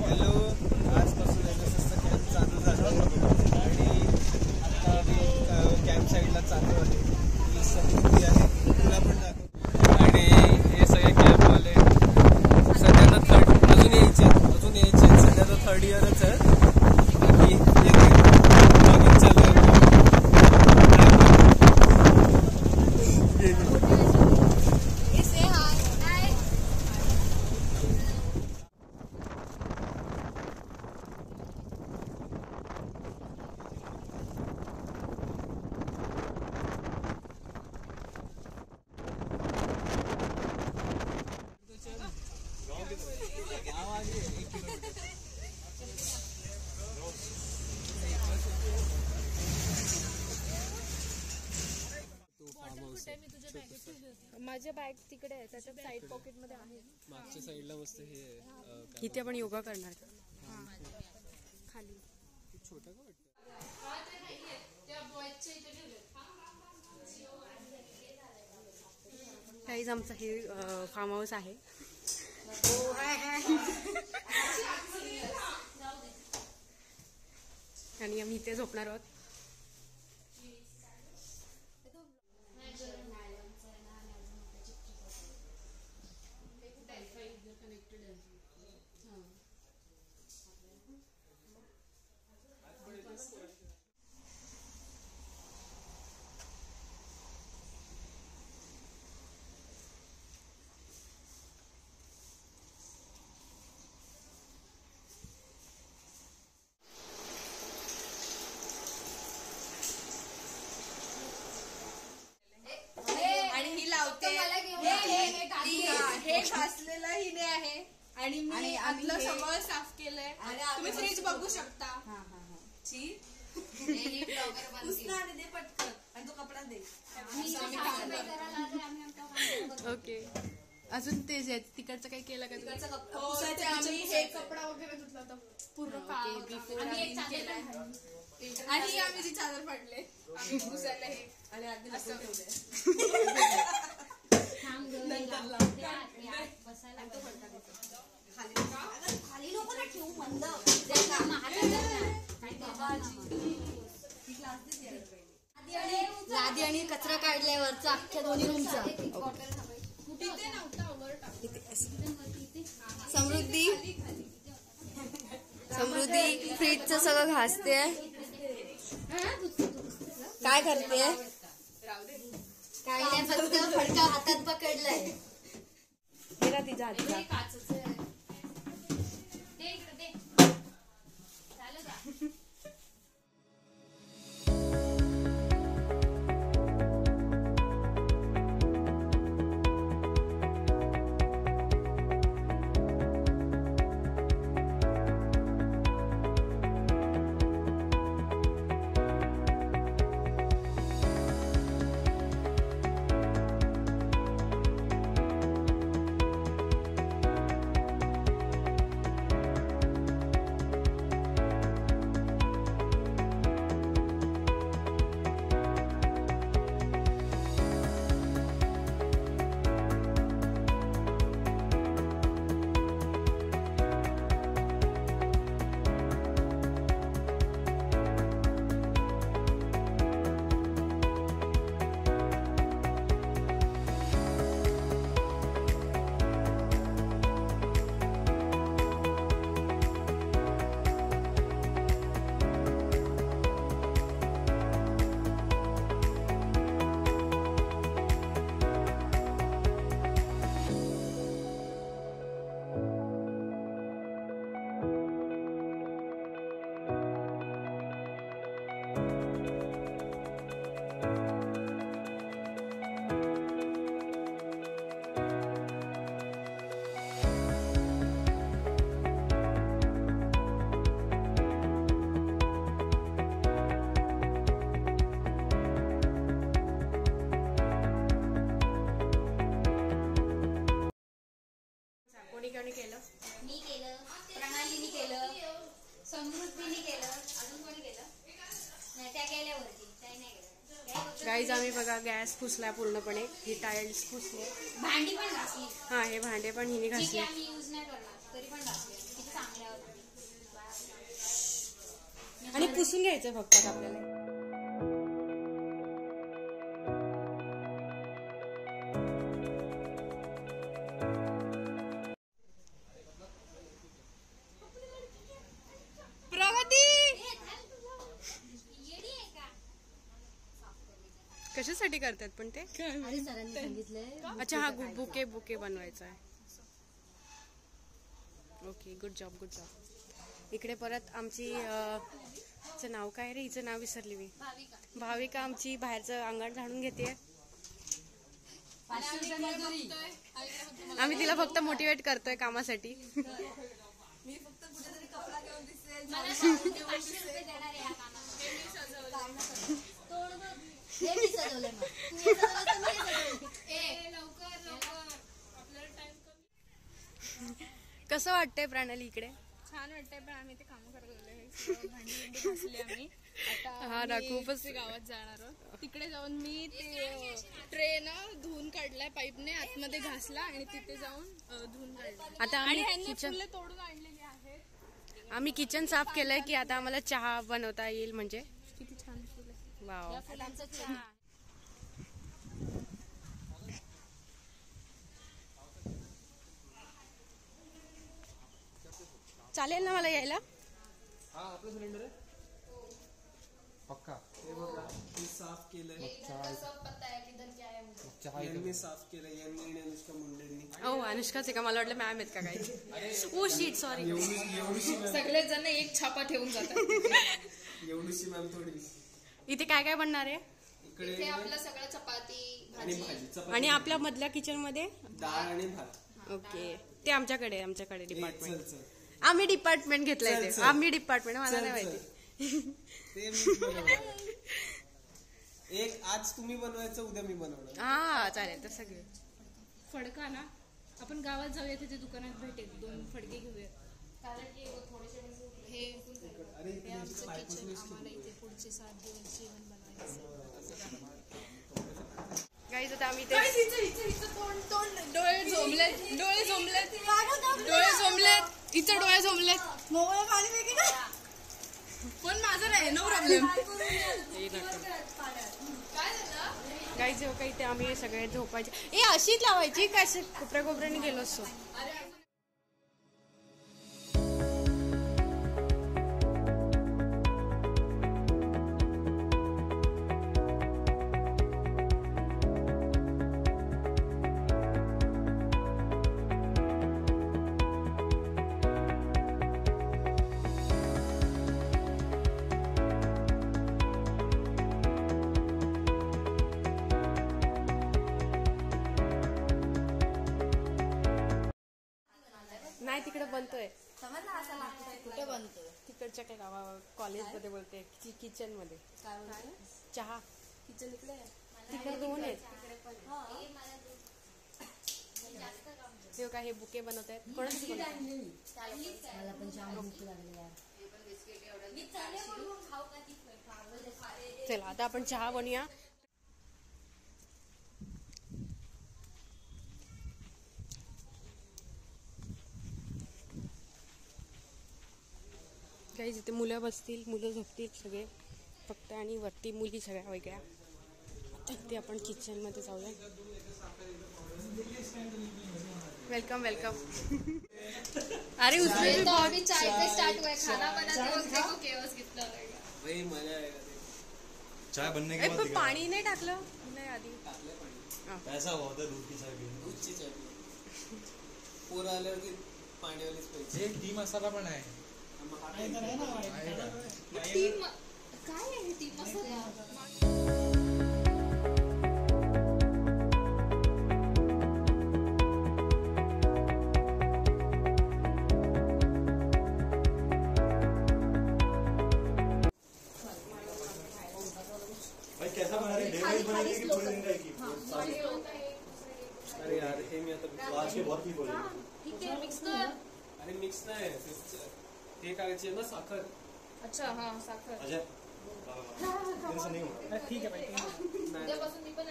Hello, आजपासून NSSचा camp चालू झाला आणि आता आम्ही कॅम्प साईडला चालू आहे. ही समृद्धी आहे, तुला पण दाखव. आणि हे सगळे कॅम्पवाले सध्या तर अजून यायचे सध्या तर 3rd इयरच आहे. बाकी ब्लॉगिंग चालू आहे. माझ्या बॅग तिकडे आहे, त्याच्या साईड पॉकेट मध्ये आहे. मागच्या साईडला मस्त हे इथे आपण योगा करणार खाली. छोटा का वाटतं? काहीच आमचं हे फार्म हाऊस आहे. आणि आम्ही इथे झोपणार आहोत. हे घासलेलं हिने आहे आणि मी आतलं सगळं साफ केलंय. तुम्ही फ्रीज बघू शकता. आणि तो कपडा दे. ओके, अजून ते तिकडचं काही केलं का? आम्ही हे कपडा वगैरे धुतला होता पूर्ण आणि आम्ही जी चादर फाडले आम्ही घुसायला हे आणि आधी असं खाली लोक ना ठेवू मंद. लादी आणि कचरा काढल्यावरचा अख्ख्या दोन्ही रूमचा. समृद्धी फ्रीजचं सगळं घासते. काय करते? काय नाही, फक्त फडका हातात पकडलाय. तिचा कोणी केलं? मी केलं, प्रणालीने केलं, समृद्धीने केलं, अजून कोणी केलं नाही. त्या गेल्यावरती काही नाही केलं. गाईज आम्ही बघा गॅस पुसला पूर्णपणे. ही टाईल्स पुसले, भांडी पण घासली. हा हे भांडे पण हिने घासले. आम्ही यूज नाही करणार तरी पण घासले. आणि पुसून घ्यायचं फक्त आता आपल्याला. कशासाठी करतात पण ते? अच्छा हा बुके बनवायचा आहे. Okay good job good job. इकडे परत आमची हिचं नाव काय रे, हिचं नाव विसरली मी. भाविका आमची बाहेरचं अंगण झाडून घेते. आम्ही तिला फक्त मोटिवेट करतोय कामासाठी. मी फक्त कुठेतरी कपडा घेऊन दिसेल. कसं वाटतंय प्रणाली इकडे? छान वाटतंय, पण आम्ही ते काम करत होतो. भांडी घासली आम्ही. हा ना, खूपच गावात जाणार आहोत. तिकडे जाऊन मी ते ट्रे ना धुवून काढलाय पाईपने, आतमध्ये घासला आणि तिथे जाऊन धुवून काढला. आता आम्ही किचन तोडून आणलेली आहेत. आम्ही किचन साफ केलंय की आता आम्हाला चहा बनवता येईल. म्हणजे किती छान फुलं. वाव. चालेल ना मला यायला? हा आपलं सिलेंडर आहे पक्का. हे बघा मी साफ केलंय. यांनी साफ केलंय, यांनी आणि अनुष्का मुंडेंनी. ओ अनुष्काच आहे का? मला वाटलं मॅम आहेत का काही. ओ शीट सॉरी. सगळेच जण एक छापा ठेवून जातात. एवढीशी मॅम थोडी. इथे काय काय बनणार आहे? इकडे आपलं सगळं चपाती आणि भाजी. आणि आपल्या मधल्या किचन मध्ये डाळ आणि भात. ओके ते आमच्याकडे डिपार्टमेंट. चल आम्ही डिपार्टमेंट घेतलंय ते. आम्ही डिपार्टमेंट मला नाही माहिती. ते मी बनवणार. एक आज तुम्ही बनवायचं, उद्या मी बनवणार. हा चालेल तसं घेऊ. फडका ना आपण गावात जाऊया, तिथे दुकानात भेटेल. 2 फडके घेऊया. कारण की थोडेसे हे आमचं किचन. आम्हाला इथे पुढचे 7 दिवस जेवण बनवायचं. गाईज आता आम्ही ते डोळे झोंबलेत. हिचं डोळे झोंबलेत. पण माझं नाही, नो प्रॉब्लेम. गाईज हो काही ते आम्ही सगळे झोपायचे. ए अशीच लावायची काय? कोपऱ्याने गेलो असतो. नाही तिकडे बनतोय. कुठे बनतोय? तिकडच्या काय गावा कॉलेजमध्ये बोलते. किचन मध्ये चहा. किचन इकडे तिकडे 2 आहेत. ते काय हे बुके बनवत आहेत. कोणाची चला आता आपण चहा बनवूया. काही जिथे मुलं बसतील, मुलं झोपतील सगळे फक्त, आणि वरती मुली सगळ्या वेगळ्या. ते आपण किचन मध्ये जाऊया. Welcome welcome. अरे उसमें तो अभी चाय से स्टार्ट हुआ है. खाना बनाते वक्त देखो केओस कितना लगेगा. भाई मजा आएगा. चाय बनने के बाद पण पाणी नाही टाकलं नाही आधी. ऐसा होता है दूध की चाय पीने. दूधची चाय. पोरं आल्यावर की पाणीवालीच पाहिजे. एक टी मसाला पण आहे. टीम काय आहे टीम मसाला? भाई कैसा बना रहे? डेली बनाएंगे कि पूरे दिन रहेगी? अरे यार हे मी आता आज के बहुत ही बोले. ठीक आहे मिक्स कर. अरे मिक्स नाही ते करायची ना साखर. अच्छा हा साखर. अजय ऐसा नहीं होगा. ठीक है भाई. उद्यापासून मी पण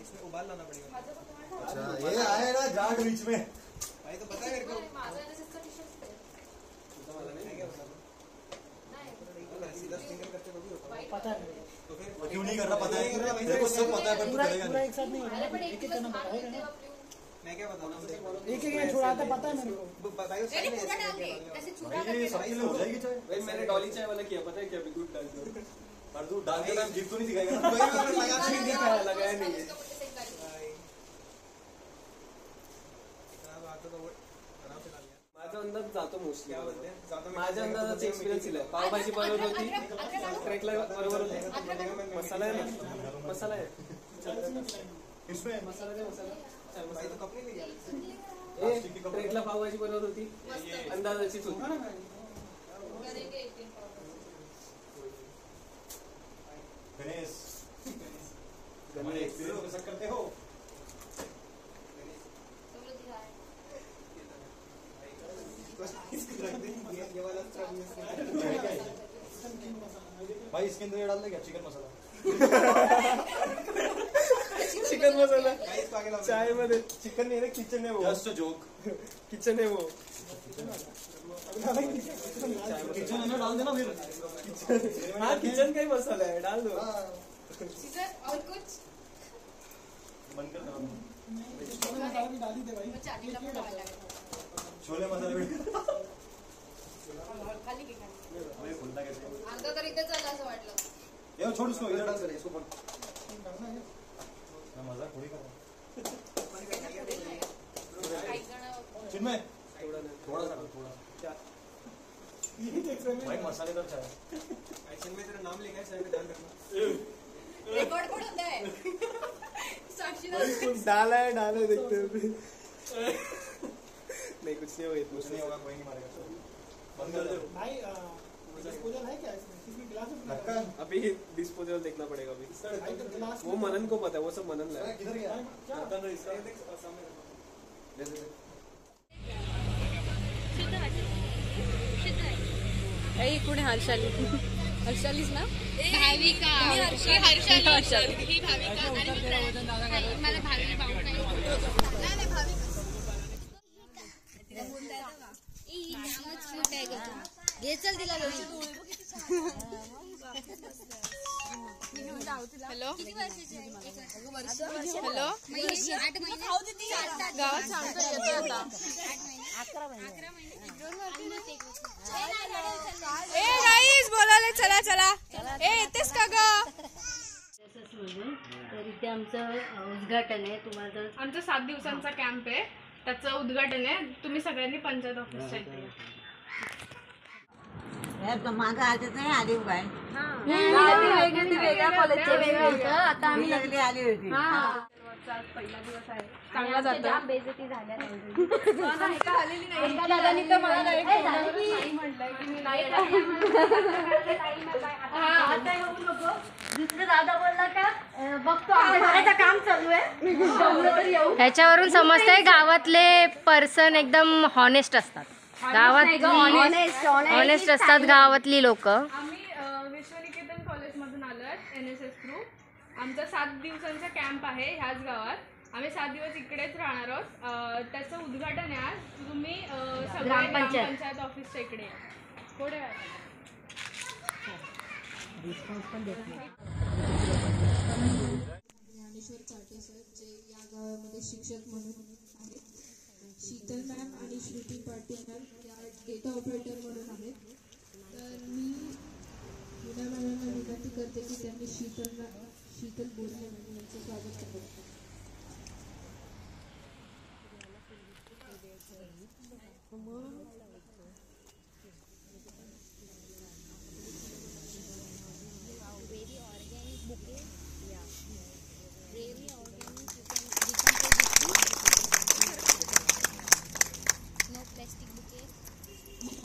इसमें उबाल लाना पड़ेगा. अच्छा ये आएगा जाट बीच में. भाई तो पता है मेरे को. सीधा स्प्रिंकल करते हुए पता है तो फिर क्यों नहीं कर रहा? पता है मेरे को सब पता है पर तू करेगा नहीं। एक साथ नहीं होगा, एक एक करना पड़ता है। मैं क्या बताऊँ एक एक छुड़ाता पता है मेरे को। भाई वो साइड में पूरा डाल के ऐसे छुपा भाई ये सबके लिए हो जाएगी चाय। भाई मैंने डॉली चाय वाला किया, पता है क्या बिल्कुल डाल दिया। पर तू डाल के टाइम जीप तो नहीं सिखाएगा ना? वही मैंने लगा नहीं दिखाया, लगाया नहीं है। माझा अंदाज जातो मोस्टली. माझ्या अंदाजाचा एक्सपिरियन्स इला पावभाजी बरोबर होती, ट्रेकला बरोबर होती, मसाला आहे ना, मसाला आहे इसमें मसाला दे, मसाला ट्रेकला पावभाजी बरोबर होती, अंदाजाचीच होती. गणेश गणेश कैसा करते हो? भाई इसके अंदर ये डाल दे क्या? चिकन मसाला. चिकन मसाला चाय मध्ये चिकन नाही रे, किचन आहे वो. Just joke. किचन आहे वो. किचन अंदर डाल देना फिर. हाँ किचन का ही मसाला है, डाल दो. और कुछ मन कर मसाला भी डाल ही दे भाई. चाटीला पण डाल छोले मसाले भी. खाली की खाली अबे बोलता कैसे? आता तर इथे चला असं वाटलं. ये छोड़ उसको, इधर डाल कर इसको पढ़. मैं मजाक थोड़ी कर रहा हूँ. चिन्मय थोड़ा सा थोड़ा क्या भाई मसालेदार चाय. एक्शन में तेरा नाम लिखा है, सर पे ध्यान रखना. रेकॉर्ड पण होत आहे. साक्षीदार डाला है देखते हैं. नहीं कुछ नहीं होगा, कुछ नहीं होगा, कोई नहीं मारेगा. बंद कर दो भाई डिस्पोजल है क्या इसमें? किसमें गिलास में? ढक्कन. अभी डिस्पोजल देखना पड़ेगा अभी. भाई तो गिलास वो मनन को पता है, वो सब मनन ला है. किधर गया? ढक्कन है इसका. ले ले. पुढे हर्षाली. हर्षालीच ना? भाविका, ही हर्षाली, ही भाविका आणि मला भाविका भाऊ नाही भाविका. घे चल तिला हॅलो किती वर्षाची आहे? 1 वर्ष. हॅलो 8 महिने खाऊ देते. गावात सांगतो येतो आता. 11 महिने. ए गाईज बोलायला चला चला. ए येतेस का ग? तर इथे आमचं उद्घाटन आहे. तुम्हाला जर आमचा 7 दिवसांचा कॅम्प आहे, त्याचं उद्घाटन आहे. तुम्ही सगळ्यांनी पंचायत ऑफिसच्या इथे या. मागं आले नाही आली काय वेगळ्या कॉलेजचे आता आम्ही लागली आली होती. पहिला दिवस आहे, चांगला जातो. बेइज्जती झाल्या दादानी तर मला नाही म्हटलंय की मी नाही दुसरं दादा बोलला का बघतो आमच्या घराचं काम चालू आहे. ह्याच्यावरून समजतंय गावातले पर्सन एकदम हॉनेस्ट असतात. गावात हॉनेस्ट असतात गावातली लोक. आम्ही विश्वनिकेतन कॉलेजमधून आलोय NSS थ्रू. आमचा 7 दिवसांचा कॅम्प आहे ह्याच गावात. आम्ही 7 दिवस इकडेच राहणार आहोत. त्याचं उद्घाटन आहे आज. तुम्ही सगळे ग्रामपंचायत ऑफिसच्या इकडे या. पुढे ज्ञानेश्वर चाटे सर जे या गावामध्ये शिक्षक म्हणून आहेत. शीतल मॅम आणि श्रुती पाटील मॅम या डेटा ऑपरेटर म्हणून आहेत. तर मी मीना मॅमांना विनंती करते की त्यांनी शीतल बोरणे यांचं स्वागत करावं.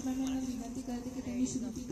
मॅमांना विनंती करते की त्यांनी श्रुती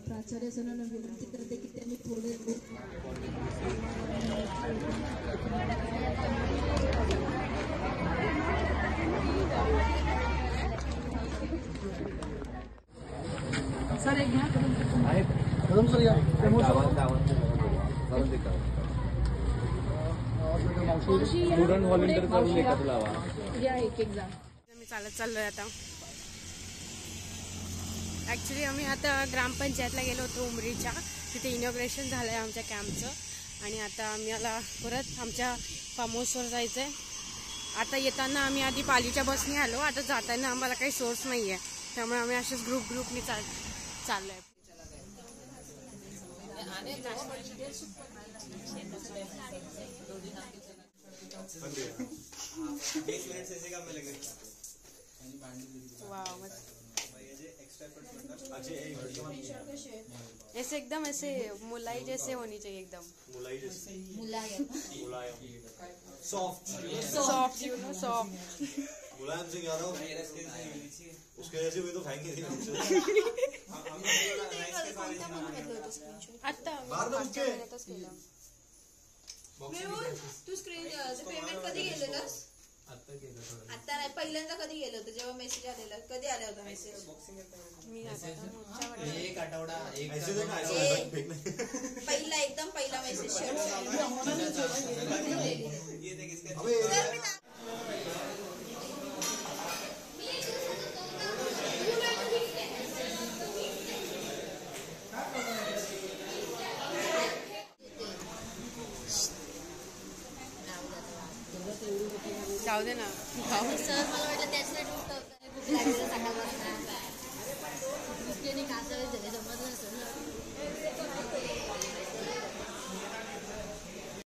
प्राचार्य सरांना विनंती करते की त्यांनी थोडे सर एक घ्या कदम सर या स्टुडंट व्हॉलेंटियर करून एकत्र लावा. मी चालत चाललोय आता. ॲक्च्युली आम्ही आता ग्रामपंचायतला गेलो होतो उमरीच्या, तिथे इनॉग्रेशन झालं आहे आमच्या कॅम्पचं. आणि आता आम्हाला परत आमच्या फार्म हाऊसवर जायचं आहे. आता येताना आम्ही आधी पालीच्या बसने आलो, आता जाताना आम्हाला काही सोर्स नाही आहे, त्यामुळे आम्ही असेच ग्रुपनी चाललो आहे. ऐसे एकदम ऐसे मुलाई जैसे होनी चाहिए, एकदम मुलायम. Soft soft, you know, soft. Mulayam Singh Yadav उसके जैसे हुई तो फेंक ही आता तू स्क्रीन पेमेंट कधी गेलेलंस? आता नाही, पहिल्यांदा कधी गेलं होतं जेव्हा मेसेज आलेला? कधी आला होता मेसेज? एक आठवडा पहिला एकदम पहिला मेसेज जाऊ दे ना. सर मला वाटलं त्याच